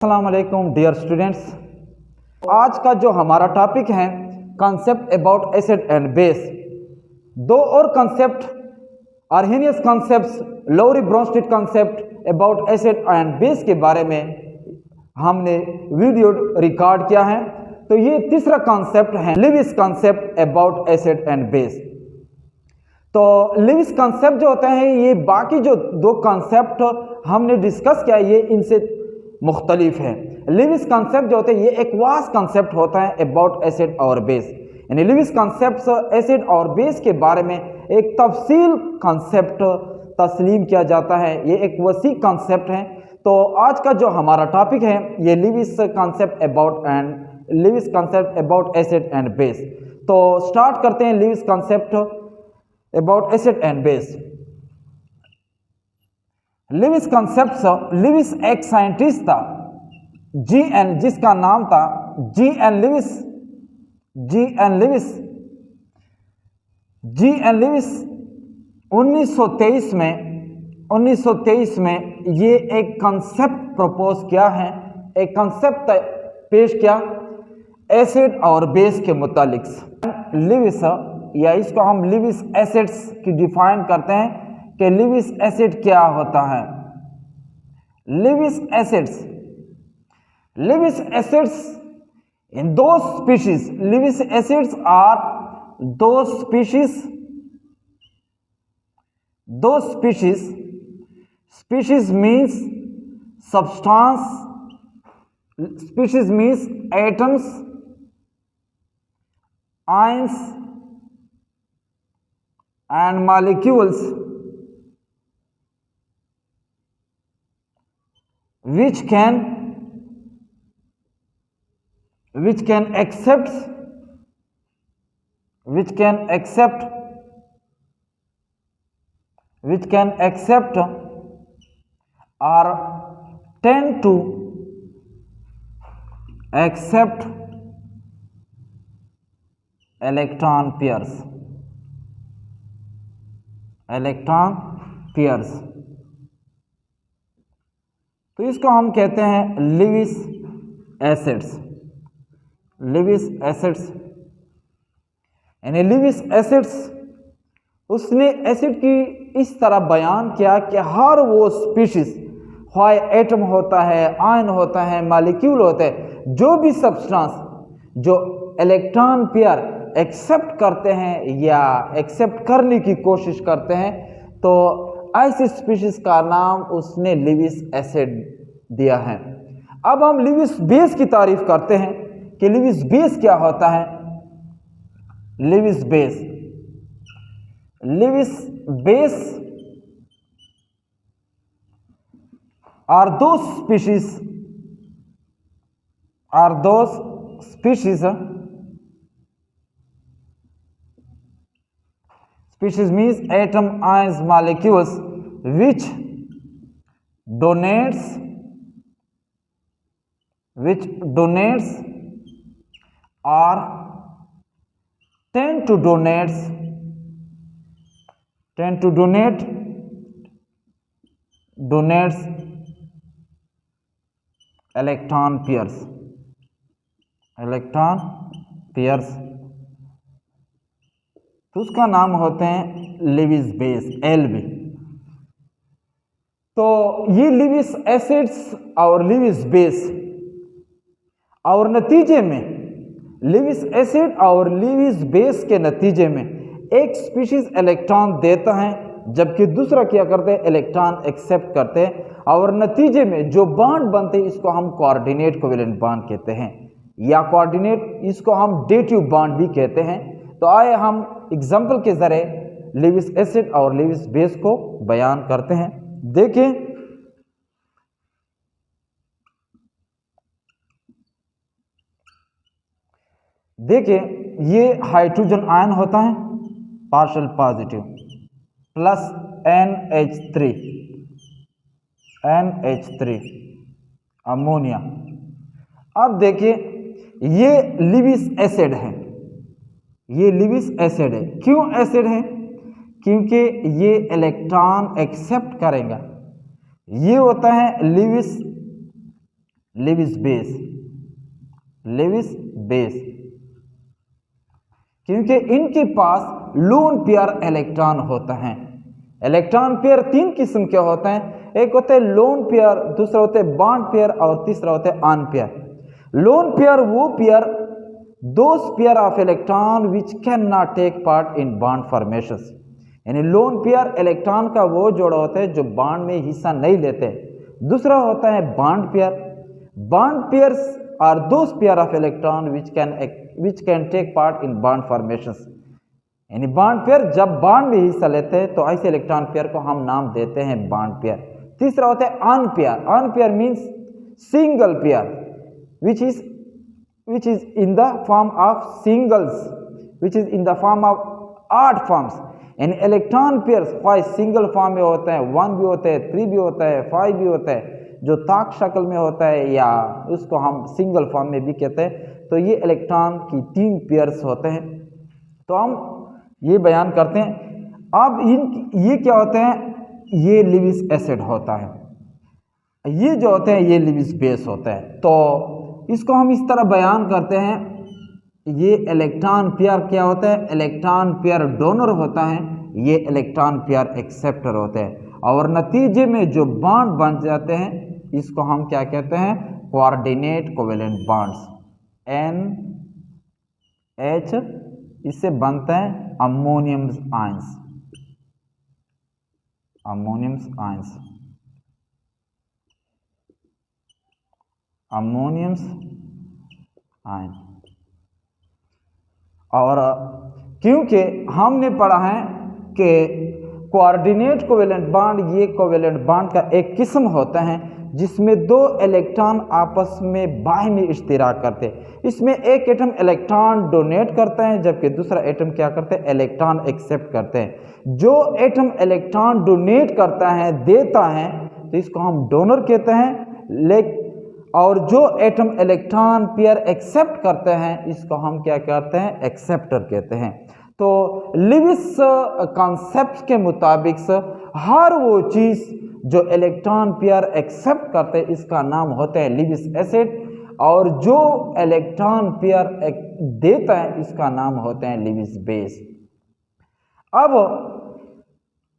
अस्सलाम वालेकुम dear students. आज का जो हमारा टॉपिक है concept about acid and base. दो और concept Arrhenius concepts, Lowry Bronsted concept about acid and base के बारे में हमने वीडियो रिकॉर्ड किया है। तो ये तीसरा कॉन्सेप्ट है Lewis concept about acid and base. तो लिविस कॉन्सेप्ट जो होते हैं ये बाकी जो दो कॉन्सेप्ट हमने डिस्कस किया ये इनसे मुख्तलिफ है। लिविस कॉन्सेप्ट जो होते हैं ये एक वास्ट कॉन्सेप्ट होता है अबाउट एसिड और बेस। यानी लिविस कॉन्सेप्ट एसिड और बेस के बारे में एक तफसील कॉन्सेप्ट तस्लीम किया जाता है। ये एक वसी कॉन्सेप्ट है। तो आज का जो हमारा टॉपिक है ये Lewis concept about acid and base. तो स्टार्ट करते हैं Lewis concept about acid and base. Lewis concept, Lewis एक साइंटिस्ट था जिसका नाम था जी.एन. लिविस 1923 में ये एक कॉन्सेप्ट प्रपोज किया है, एक कॉन्सेप्ट पेश किया एसिड और बेस के मुतालिक। लिविस या इसको हम लिविस एसिड्स की डिफाइन करते हैं कि लिविस एसिड क्या होता है। लिविस एसिड्स इन दो स्पीशीज। लिविस एसिड्स आर दो species. Species means substance, species means atoms, ions and molecules which can accept or tend to accept electron pairs. तो इसको हम कहते हैं लिविस एसिड्स। यानी लिविस एसिड्स उसने एसिड की इस तरह बयान किया कि हर वो स्पीशीज, ख्वाह एटम होता है, आयन होता है, मॉलिक्यूल होते हैं, जो भी सब्सटेंस जो इलेक्ट्रॉन पेयर एक्सेप्ट करते हैं या एक्सेप्ट करने की कोशिश करते हैं, तो ऐसी स्पीशीज का नाम उसने लिविस एसिड दिया है। अब हम लिविस बेस की तारीफ करते हैं कि लिविस बेस क्या होता है। Lewis base are those species means atom, ions, molecules which donates or tend to donate electron pairs। तो उसका नाम होते हैं लिविस बेस, LB। तो ये लिविस एसिड्स और लिविस बेस और नतीजे में लिविस एसिड और लिविस बेस के नतीजे में एक स्पीशीज इलेक्ट्रॉन देता है जबकि दूसरा क्या करते हैं, इलेक्ट्रॉन एक्सेप्ट करते हैं, और नतीजे में जो बॉन्ड बनते हैं इसको हम कोऑर्डिनेट कोवेलेंट बॉन्ड कहते हैं, या कोऑर्डिनेट इसको हम डेटिव बॉन्ड भी कहते हैं। तो आए हम एग्जाम्पल के जरिए लिविस एसिड और लिविस बेस को बयान करते हैं। देखिए ये हाइड्रोजन आयन होता है, partial positive, plus NH3 ammonia. अब देखिए ये लिविस एसिड है, क्यों एसिड है? क्योंकि ये इलेक्ट्रॉन एक्सेप्ट करेगा। ये होता है Lewis Lewis base, Lewis base, क्योंकि इनके पास लोन पेयर इलेक्ट्रॉन होता है। इलेक्ट्रॉन पेयर तीन किस्म के होते हैं, एक होते हैं लोन पेयर, दूसरा होते हैं बॉन्ड पेयर और तीसरा होते हैं अन पेयर। लोन पेयर वो pair, those pair of electron which can not take part in bond formations, यानी लोन पेयर इलेक्ट्रॉन का वो जोड़ा होता है जो बॉन्ड में हिस्सा नहीं लेते। दूसरा होता है bond pair. Bond pairs are those pair of electron which can take part in bond formations, यानी बॉन्ड पेयर जब बॉन्ड में हिस्सा लेते हैं तो ऐसे इलेक्ट्रॉन पेयर को हम नाम देते हैं बॉन्ड पेयर। तीसरा होता है un pair. Un pair means single pair which is in the form of singles, which is in the form of odd forms, यानी electron pairs wise single form में होते हैं, 1 भी होता है, 3 भी होता है, 5 भी होता है, जो ताक शक्ल में होता है या उसको हम सिंगल फॉर्म में भी कहते हैं। तो ये इलेक्ट्रॉन की 3 पेयर्स होते हैं। तो हम ये बयान करते हैं। अब ये क्या होते हैं, ये लेविस एसिड होता है, ये जो होते हैं ये लेविस बेस होता है। तो इसको हम इस तरह बयान करते हैं, ये इलेक्ट्रॉन पेयर क्या होता है, इलेक्ट्रॉन पेयर डोनर होता है, ये इलेक्ट्रॉन पेयर एक्सेप्टर होते हैं, और नतीजे में जो बॉन्ड बन जाते हैं इसको हम क्या कहते हैं, कोऑर्डिनेट कोवेलेंट बॉन्ड्स, NH, इससे बनते हैं ammonium ions, ammonium ions, ammonium ion. और क्योंकि हमने पढ़ा है कि कोऑर्डिनेट कोवेलेंट बॉन्ड, ये कोवेलेंट बॉन्ड का एक किस्म होता है जिसमें 2 इलेक्ट्रॉन आपस में बाह्य में इश्तिराक करते हैं। इसमें एक एटम इलेक्ट्रॉन डोनेट करता है जबकि दूसरा एटम क्या करते हैं, इलेक्ट्रॉन एक्सेप्ट करते हैं। जो एटम इलेक्ट्रॉन डोनेट करता है, देता है, तो इसको हम डोनर कहते हैं, और जो एटम इलेक्ट्रॉन पेयर एक्सेप्ट करते हैं इसको हम क्या कहते हैं, एक्सेप्टर कहते हैं। तो लेविस कॉन्सेप्ट के मुताबिक हर वो चीज़ जो इलेक्ट्रॉन पेयर एक्सेप्ट करते हैं इसका नाम होता है लेविस एसिड, और जो इलेक्ट्रॉन पेयर देता है इसका नाम होता है लेविस बेस। अब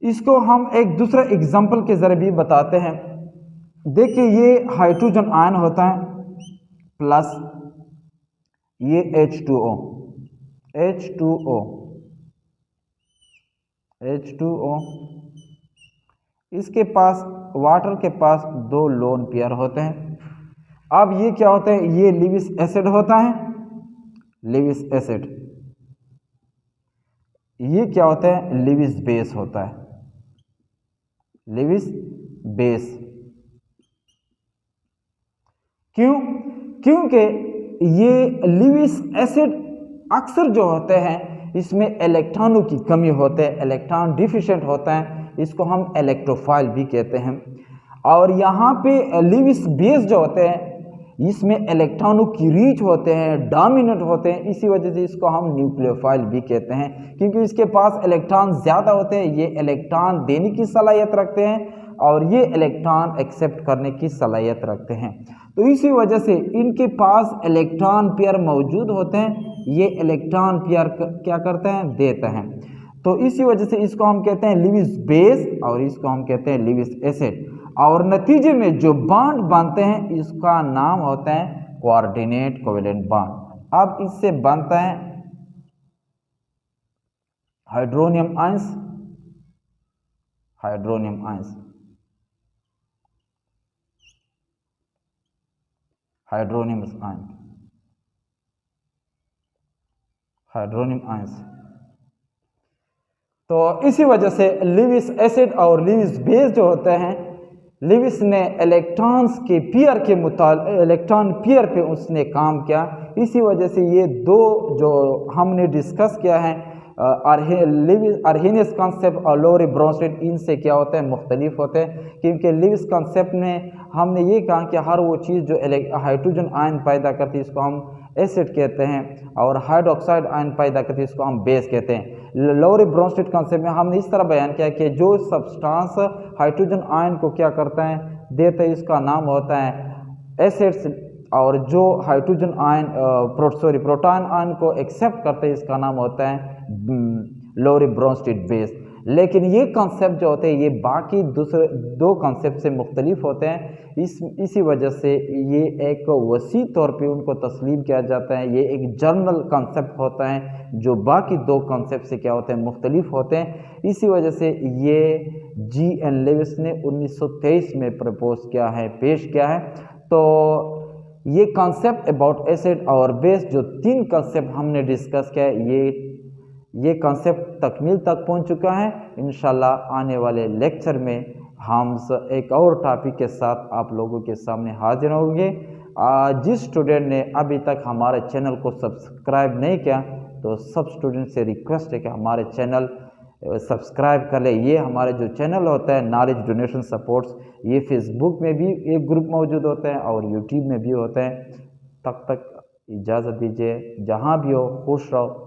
इसको हम एक दूसरा एग्जांपल के जरिए भी बताते हैं। देखिए ये हाइड्रोजन आयन होता है प्लस ये H2O, इसके पास वाटर के पास 2 लोन पेयर होते हैं। अब ये क्या होता है, ये लेविस एसिड होता है, लेविस एसिड, ये क्या होता है, लेविस बेस होता है, लेविस बेस। क्यों? क्योंकि ये लेविस एसिड अक्सर जो होते हैं इसमें इलेक्ट्रॉनों की कमी होते हैं, इलेक्ट्रॉन डिफिशिएंट होता है, इसको हम इलेक्ट्रोफाइल भी कहते हैं। और यहाँ पे लेविस बेस जो होते हैं इसमें इलेक्ट्रॉनों की रीच होते हैं, डोमिनेंट होते हैं, इसी वजह से इसको हम न्यूक्लियोफाइल भी कहते हैं, क्योंकि इसके पास इलेक्ट्रॉन ज़्यादा होते हैं, ये इलेक्ट्रॉन देने की सलाहियत रखते हैं और ये इलेक्ट्रॉन एक्सेप्ट करने की सलाहियत रखते हैं। तो इसी वजह से इनके पास इलेक्ट्रॉन पेयर मौजूद होते हैं, ये इलेक्ट्रॉन पेयर क्या करते हैं, देते हैं। तो इसी वजह से इसको हम कहते हैं लेविस बेस और इसको हम कहते हैं लेविस एसिड, और नतीजे में जो बॉन्ड बनते हैं इसका नाम होता है कोऑर्डिनेट कोवेलेंट बॉन्ड। अब इससे बनता है hydronium ions, hydronium ions, hydronium ion, hydronium ions. तो इसी वजह से लेविस एसिड और लेविस बेस जो होते हैं, लेविस ने इलेक्ट्रॉन्स के पेयर के इलेक्ट्रॉन पेयर पे उसने काम किया। इसी वजह से ये 2 जो हमने डिस्कस किया है अर्हेनियस कॉन्सेप्ट और लोरी ब्रोंस्टेड, इनसे क्या होते हैं, मुख्तलिफ होते हैं। क्योंकि लेविस कॉन्सेप्ट में हमने ये कहा कि हर वो चीज़ जो हाइड्रोजन आयन पैदा करती है इसको हम एसिड कहते हैं, और हाइड्रोक्साइड आयन पैदा करती है इसको हम बेस कहते हैं। लोरी ब्रोंस्टेड कॉन्सेप्ट में हमने इस तरह बयान किया कि जो सब्सटेंस हाइड्रोजन आयन को क्या करता है, देता है, इसका नाम होता है एसिड्स और जो हाइड्रोजन आयन प्रोटॉन आयन को एक्सेप्ट करते हैं, इसका नाम होता है लोरी ब्रोंस्टेड बेस। लेकिन ये कंसेप्ट जो होते हैं ये बाकी दूसरे दो कंसेप्ट से मुख्तलिफ होते हैं। इसी वजह से ये एक वसी तौर पे उनको तस्लीम किया जाता है। ये एक जर्नल कंसेप्ट होता है जो बाकी दो कंसेप्ट से क्या होते हैं, मुख्तलिफ होते हैं। इसी वजह से ये G.N. लेविस ने 1923 में प्रपोज किया है, पेश किया है। तो ये कंसेप्ट अबाउट एसिड और बेस जो तीन कंसेप्ट हमने डिस्कस किया है, ये कंसेप्ट तकमील तक पहुंच चुका है। इंशाल्लाह आने वाले लेक्चर में हम एक और टॉपिक के साथ आप लोगों के सामने हाजिर होंगे। जिस स्टूडेंट ने अभी तक हमारे चैनल को सब्सक्राइब नहीं किया तो सब स्टूडेंट से रिक्वेस्ट है कि हमारे चैनल सब्सक्राइब कर ले। ये हमारे जो चैनल होता है नॉलेज डोनेशन सपोर्ट्स, ये फेसबुक में भी एक ग्रुप मौजूद होता है और यूट्यूब में भी होता है। तब तक इजाज़त दीजिए, जहाँ भी हो खुश रहो।